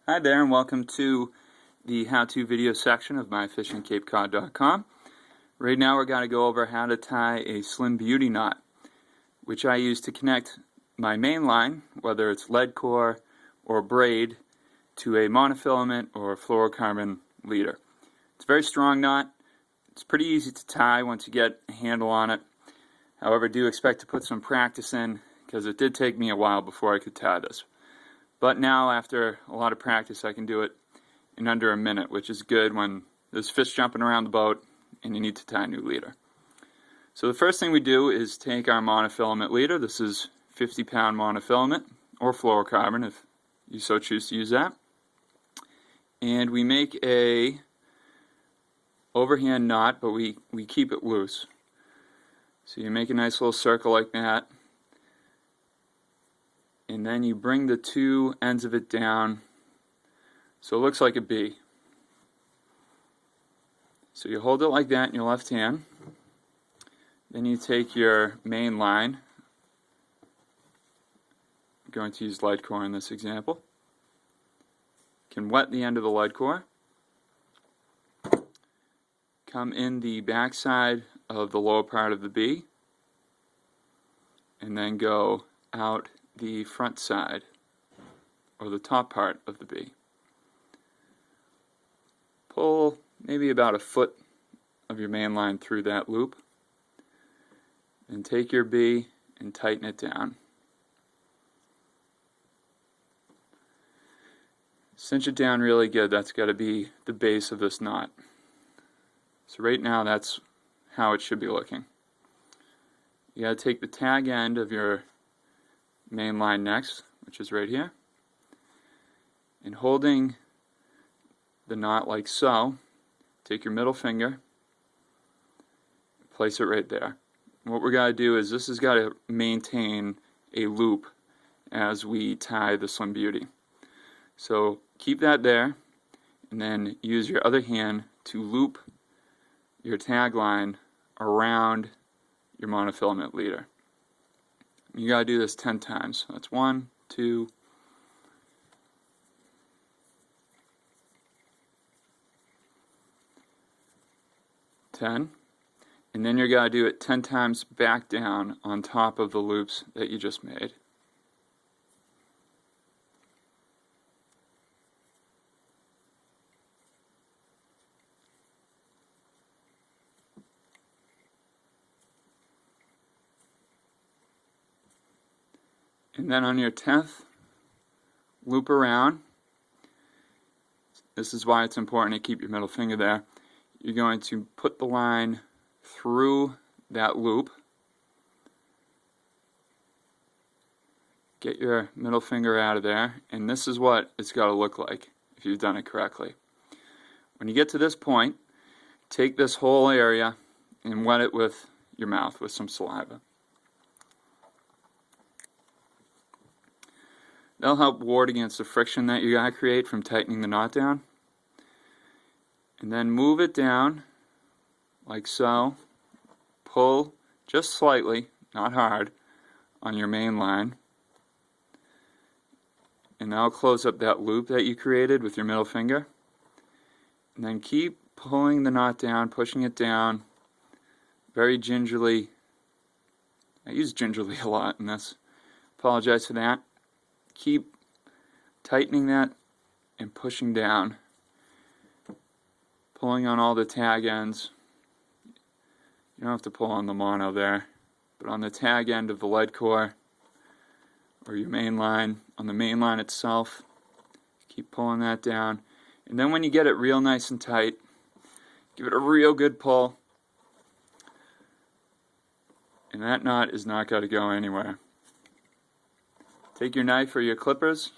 Hi there, and welcome to the how-to video section of myfishingcapecod.com. Right now we're going to go over how to tie a Slim Beauty knot, which I use to connect my main line, whether it's lead core or braid, to a monofilament or fluorocarbon leader. It's a very strong knot. It's pretty easy to tie once you get a handle on it. However, do expect to put some practice in, because it did take me a while before I could tie this. But now, after a lot of practice, I can do it in under a minute, which is good when there's fish jumping around the boat and you need to tie a new leader. So the first thing we do is take our monofilament leader. This is 50-pound monofilament, or fluorocarbon if you so choose to use that. And we make a overhand knot, but we keep it loose. So you make a nice little circle like that. And then you bring the two ends of it down so it looks like a B. So you hold it like that in your left hand. Then you take your main line. I'm going to use lead core in this example. You can wet the end of the lead core. Come in the back side of the lower part of the B. And then go out the front side, or the top part of the B. Pull maybe about a foot of your main line through that loop, and take your B and tighten it down. Cinch it down really good. That's got to be the base of this knot. So right now that's how it should be looking. You got to take the tag end of your main line next, which is right here, and holding the knot like so, take your middle finger, place it right there. And what we're going to do is this has got to maintain a loop as we tie the Slim Beauty. So keep that there, and then use your other hand to loop your tag line around your monofilament leader. You got to do this 10 times. So that's 1, 2, 10. And then you're going to do it 10 times back down on top of the loops that you just made. And then on your 10th, loop around. This is why it's important to keep your middle finger there. You're going to put the line through that loop. Get your middle finger out of there, and this is what it's got to look like if you've done it correctly. When you get to this point, take this whole area and wet it with your mouth with some saliva. That'll help ward against the friction that you're going to create from tightening the knot down. And then move it down like so. Pull just slightly, not hard, on your main line. And that'll close up that loop that you created with your middle finger. And then keep pulling the knot down, pushing it down very gingerly. I use gingerly a lot in this. Apologize for that. Keep tightening that and pushing down, pulling on all the tag ends. You don't have to pull on the mono there, but on the tag end of the lead core or your main line, on the main line itself, keep pulling that down. And then when you get it real nice and tight, give it a real good pull, and that knot is not going to go anywhere. Take your knife or your clippers,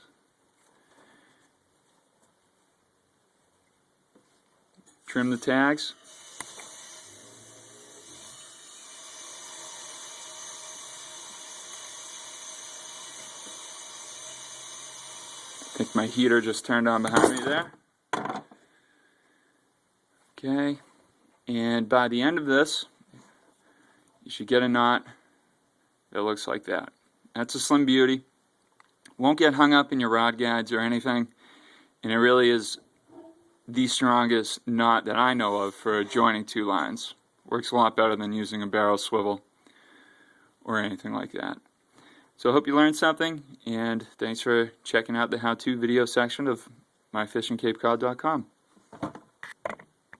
trim the tags, I think my heater just turned on behind me there. Okay, and by the end of this, you should get a knot that looks like that. That's a Slim Beauty. Won't get hung up in your rod guides or anything, And it really is the strongest knot that I know of for joining two lines. Works a lot better than using a barrel swivel or anything like that. So I hope you learned something, and thanks for checking out the how-to video section of myfishingcapecod.com.